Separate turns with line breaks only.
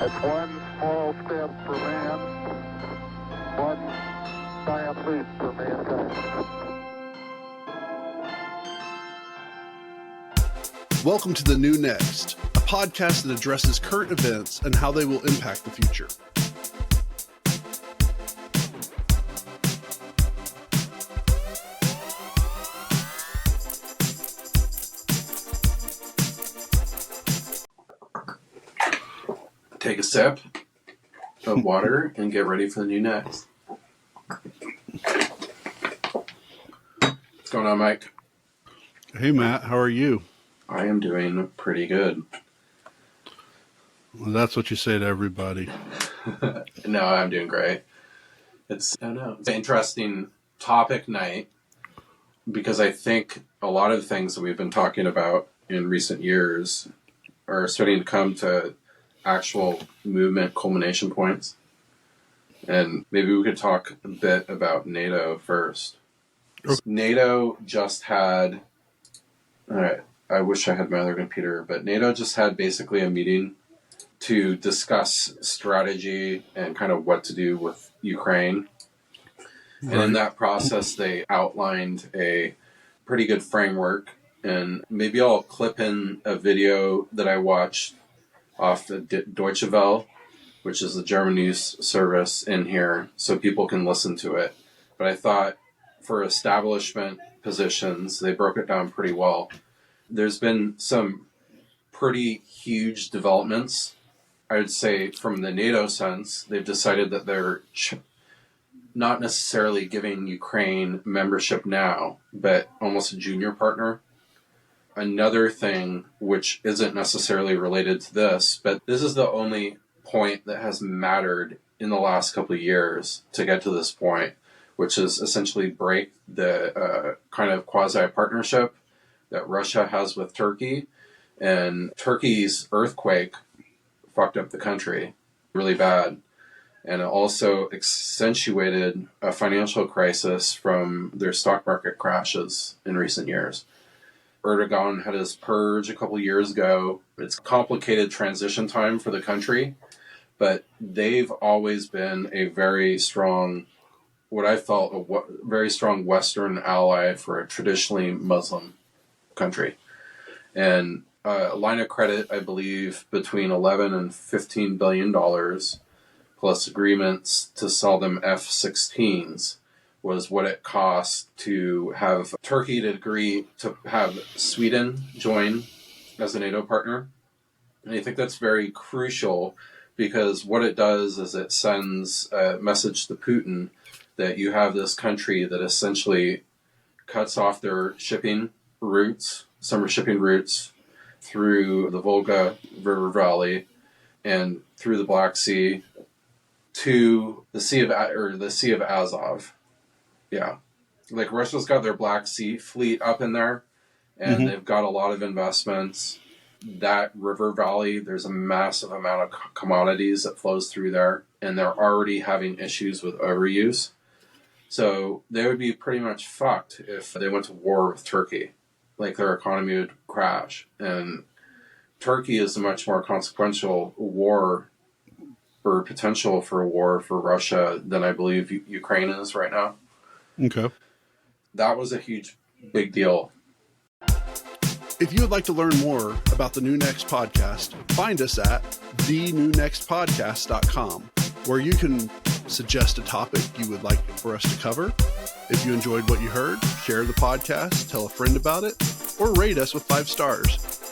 It's one small step for man, one giant leap for mankind.
Welcome to The New Next, a podcast that addresses current events and how they will impact the future.
Take a sip of water and get ready for the new next. What's going on, Mike?
Hey, Matt, how are you?
I am doing pretty good.
Well, that's what you say to everybody.
No, I'm doing great. It's an interesting topic night because I think a lot of things that we've been talking about in recent years are starting to come to actual movement culmination points. And maybe we could talk a bit about NATO first. Okay. NATO just had, I wish I had my other computer, but NATO just had basically a meeting to discuss strategy and kind of what to do with Ukraine. Right. And in that process, they outlined a pretty good framework. And maybe I'll clip in a video that I watched off the Deutsche Welle, which is the German news service, in here so people can listen to it. But I thought for establishment positions, they broke it down pretty well. There's been some pretty huge developments. I would say from the NATO sense, they've decided that they're not necessarily giving Ukraine membership now, but almost a junior partner. Another thing, which isn't necessarily related to this, but this is the only point that has mattered in the last couple of years to get to this point, which is essentially break the kind of quasi-partnership that Russia has with Turkey. And Turkey's earthquake fucked up the country really bad. And it also accentuated a financial crisis from their stock market crashes in recent years. Erdogan had his purge a couple years ago. It's a complicated transition time for the country, but they've always been a very strong, what I felt, a very strong Western ally for a traditionally Muslim country. And a line of credit, I believe, between $11 and $15 billion, plus agreements to sell them F-16s, was what it cost to have Turkey to agree to have Sweden join as a NATO partner. And I think that's very crucial because what it does is it sends a message to Putin that you have this country that essentially cuts off their shipping routes, summer shipping routes, through the Volga River Valley and through the Black Sea to the Sea of Azov. Yeah. Like Russia's got their Black Sea fleet up in there and they've got a lot of investments. That river valley, there's a massive amount of commodities that flows through there and they're already having issues with overuse. So they would be pretty much fucked if they went to war with Turkey. Like their economy would crash. And Turkey is a much more consequential war or potential for a war for Russia than I believe Ukraine is right now.
Okay.
That was a big deal.
If you would like to learn more about the New Next podcast, find us at thenewnextpodcast.com, where you can suggest a topic you would like for us to cover. If you enjoyed what you heard, share the podcast, tell a friend about it, or rate us with 5 stars.